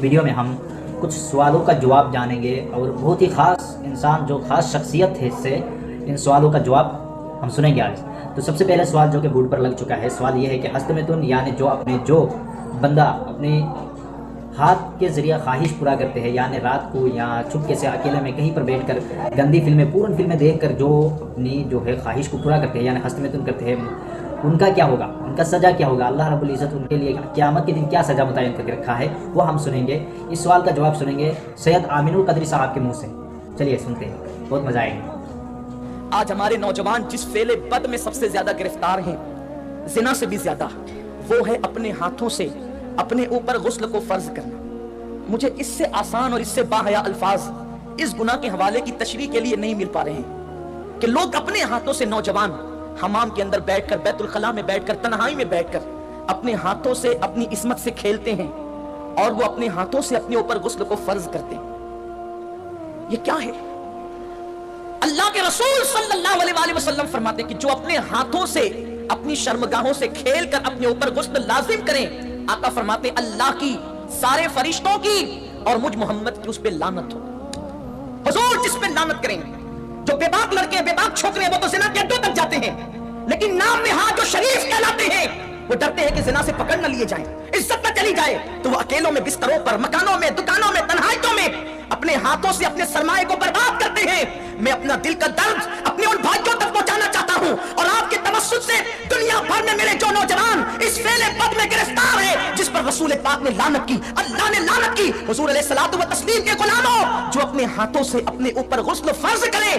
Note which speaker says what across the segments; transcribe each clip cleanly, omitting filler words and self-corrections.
Speaker 1: Video میں ہم کچھ سوالوں کا جواب جانیں گے اور بہت ہی خاص انسان جو خاص شخصیت ہے اس سے ان سوالوں کا جواب ہم سنیں گے آج۔ تو سب سے پہلے سوال جو کہ بورڈ پر لگ چکا ہے، سوال یہ ہے کہ ہستمتن یعنی جو بندہ اپنے ہاتھ کے ذریعہ خواہش پورا کرتے ہیں، یعنی رات کو یا چھپکے سے اکیلے میں کہیں پر بیٹھ کر گندی فلمیں پورن فلمیں دیکھ کر جو اپنی جو ہے خواہش کو پورا کرتے ہیں یعنی ہستمتن کرتے ہیں، ان کا کیا ہوگا، ان کا سزا کیا ہوگا، اللہ رب العزت ان کے لیے قیامت کے دن کیا سزا متعین کر کے رکھا ہے، وہ ہم سنیں گے۔ اس سوال کا جواب سنیں گے سید آمین القدری صاحب کے منہ سے۔ چلیے سنتے ہیں، بہت مزہ آئے گا۔
Speaker 2: آج ہمارے نوجوان جس فعل بد میں سب سے زیادہ گرفتار ہیں، زنا سے بھی زیادہ، وہ ہے اپنے ہاتھوں سے اپنے اوپر غسل کو فرض کرنا۔ مجھے اس سے آسان اور اس سے باحیا الفاظ اس گناہ کے حوالے کی تشریح کے لیے نہیں مل پا رہے ہیں کہ لوگ اپنے ہاتھوں سے، نوجوان حمام کے اندر بیٹھ کر، بیت الخلاء میں بیٹھ کر، تنہائی میں بیٹھ کر اپنے ہاتھوں سے اپنی عصمت سے کھیلتے ہیں اور وہ اپنے ہاتھوں سے اپنے اوپر غسل کو فرض کرتے ہیں۔ یہ کیا ہے؟ اللہ کے رسول صلی اللہ علیہ وآلہ وسلم فرماتے ہیں کہ جو اپنے ہاتھوں سے اپنی شرمگاہوں سے کھیل کر اپنے اوپر غسل لازم کریں، آقا فرماتے ہیں اللہ کی، سارے فرشتوں کی اور مجھ محمد کی اس پہ لعنت ہو۔ حضور جس پہ لعنت کریں، جو بے باک لڑکے، بے باک چھوکرے، وہ تو زنا کے اڈوں تک جاتے ہیں، لیکن نام نہاد جو شریف کہلاتے ہیں وہ ڈرتے ہیں کہ زنا سے پکڑ نہ لیے جائیں، عزت نہ چلی جائے، تو وہ اکیلوں میں، بستروں پر، مکانوں میں، دکانوں میں، تنہائیوں میں اپنے ہاتھوں سے اپنے سرمایے کو برباد کرتے ہیں۔ میں اپنا دل کا درد اپنے ان بھائیوں تک پہنچانا چاہتا ہوں، اور آپ کے توسط سے دنیا بھر میں میرے جو نوجوان اس فعل بد میں گرفتار ہے جس پر رسول پاک نے لعنت کی، اللہ نے لعنت کی، حضور علیہ الصلوۃ والتسلیم کے غلاموں جو اپنے ہاتھوں سے اپنے اوپر غسل فرض کریں،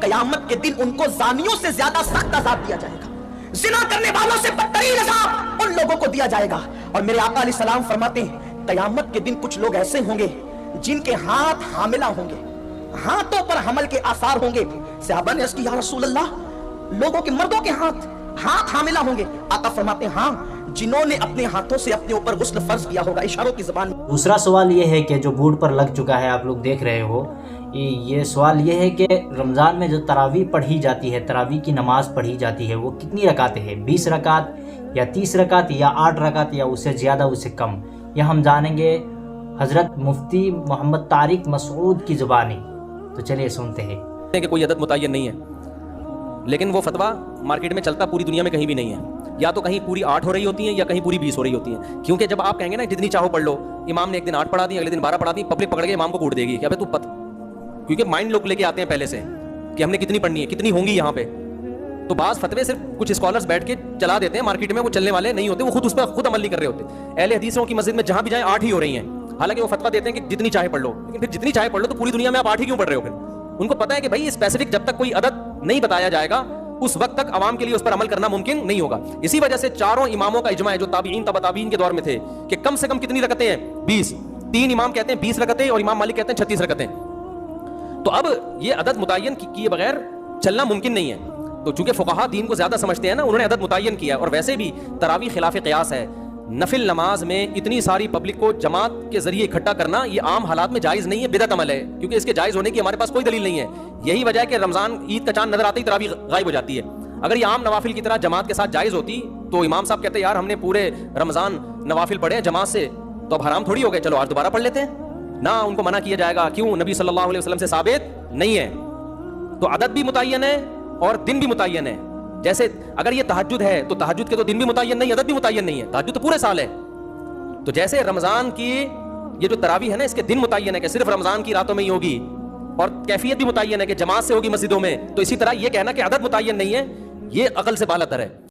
Speaker 2: قیامت کے دن ان کو زانیوں سے زیادہ سخت عذاب دیا جائے گا، زنا کرنے والوں سے بدترین عذاب ان لوگوں کو دیا جائے گا۔ اور میرے آقا علیہ السلام فرماتے ہیں قیامت کے دن کچھ لوگ ایسے ہوں گے جن کے ہاتھ حاملہ ہوں گے، ہاتھوں پر حمل کے آثار ہوں گے۔ صحابہ نے عرض کی یا رسول اللہ، لوگوں کے، مردوں کے ہاتھ حاملہ ہوں گے؟ آقا فرماتے ہیں ہاں، جنہوں نے اپنے ہاتھوں سے اپنے اوپر غسل فرض کیا ہوگا، اشاروں کی زبان میں۔
Speaker 1: دوسرا سوال یہ ہے کہ جو بورڈ پر لگ چکا ہے، آپ لوگ دیکھ رہے ہو، یہ سوال یہ ہے کہ رمضان میں جو تراویح پڑھی جاتی ہے، تراویح کی نماز پڑھی جاتی ہے، وہ کتنی رکعتیں ہیں؟ 20 رکعت یا 30 رکعت یا 8 رکعت یا اس سے زیادہ اس سے کم؟ یہ ہم جانیں گے حضرت مفتی محمد طارق مسعود کی زبانی۔ تو چلیے سنتے ہیں
Speaker 3: کہ کوئی عدد متعین نہیں ہے، لیکن وہ فتویٰ مارکیٹ میں چلتا پوری دنیا میں کہیں بھی نہیں ہے، یا تو کہیں پوری 8 ہو رہی ہوتی ہیں یا کہیں پوری 20 ہو رہی ہوتی ہیں، کیونکہ جب آپ کہیں گے نا جتنی چاہو پڑھ لو، امام نے ایک دن 8 پڑھا دی، اگلے دن 12 پڑھا دی، پبلک پکڑ کے امام کو کوٹ دے گی کہ ابے تو کیونکہ مائنڈ لوگ لے کے آتے ہیں پہلے سے کہ ہم نے کتنی پڑھنی ہے، کتنی ہوں گی یہاں پہ، تو بعض فتوے صرف کچھ اسکالرز بیٹھ کے چلا دیتے ہیں مارکیٹ میں، وہ چلنے والے نہیں ہوتے، وہ خود اس پر خود عمل نہیں کر رہے ہوتے۔ اہل حدیثوں کی مسجد میں جہاں بھی جائیں 8 ہی ہو رہی ہیں، حالانکہ وہ فتویٰ دیتے ہیں کہ جتنی چاہے پڑھ لو، لیکن پھر جتنی چاہے پڑھ لو تو پوری دنیا میں آپ 8 ہی کیوں پڑھ رہے ہو؟ پھر ان کو پتہ ہے کہ بھائی اسپیسیفک جب تک کوئی عدد نہیں بتایا جائے گا اس وقت تک عوام کے لیے اس پر عمل کرنا ممکن نہیں ہوگا۔ اسی وجہ سے چاروں اماموں کا اجماع ہے جو تابعین، تبع تابعین کے دور میں تھے، کہ کم سے کم کتنی رکعتیں ہیں؟ 20۔ 3 امام کہتے ہیں 20 رکعتیں اور امام مالک کہتے ہیں 36 رکعتیں۔ تو اب یہ عدد متعین کیے بغیر چلنا ممکن نہیں ہے، تو چونکہ فقہاء دین کو زیادہ سمجھتے ہیں نا، انہوں نے عدد متعین کیا، اور ویسے بھی تراویح خلاف قیاس ہے۔ نفل نماز میں اتنی ساری پبلک کو جماعت کے ذریعے اکٹھا کرنا یہ عام حالات میں جائز نہیں ہے، بدعت عمل ہے، کیونکہ اس کے جائز ہونے کی ہمارے پاس کوئی دلیل نہیں ہے۔ یہی وجہ ہے کہ رمضان عید کا چاند نظر آتے ہی تراویح غائب ہو جاتی ہے۔ اگر یہ عام نوافل کی طرح جماعت کے ساتھ جائز ہوتی تو امام صاحب کہتے یار ہم نے پورے رمضان نوافل پڑھے ہیں جماعت سے، تو اب حرام تھوڑی ہو گئے، چلو آج دوبارہ پڑھ لیتے ہیں نا، ان کو منع کیا جائے گا، کیوں؟ نبی صلی اللہ علیہ وسلم سے ثابت نہیں ہے۔ تو عدد بھی متعین ہے اور دن بھی متعین ہے۔ جیسے اگر یہ تہجد ہے تو تہجد کے تو دن بھی متعین نہیں، عدد بھی متعین نہیں ہے، تہجد تو پورے سال ہے۔ تو جیسے رمضان کی یہ جو تراویح ہے نا، اس کے دن متعین ہے کہ صرف رمضان کی راتوں میں ہی ہوگی، اور کیفیت بھی متعین ہے کہ جماعت سے ہوگی مسجدوں میں، تو اسی طرح یہ کہنا کہ عدد متعین نہیں ہے، یہ عقل سے بالاتر ہے۔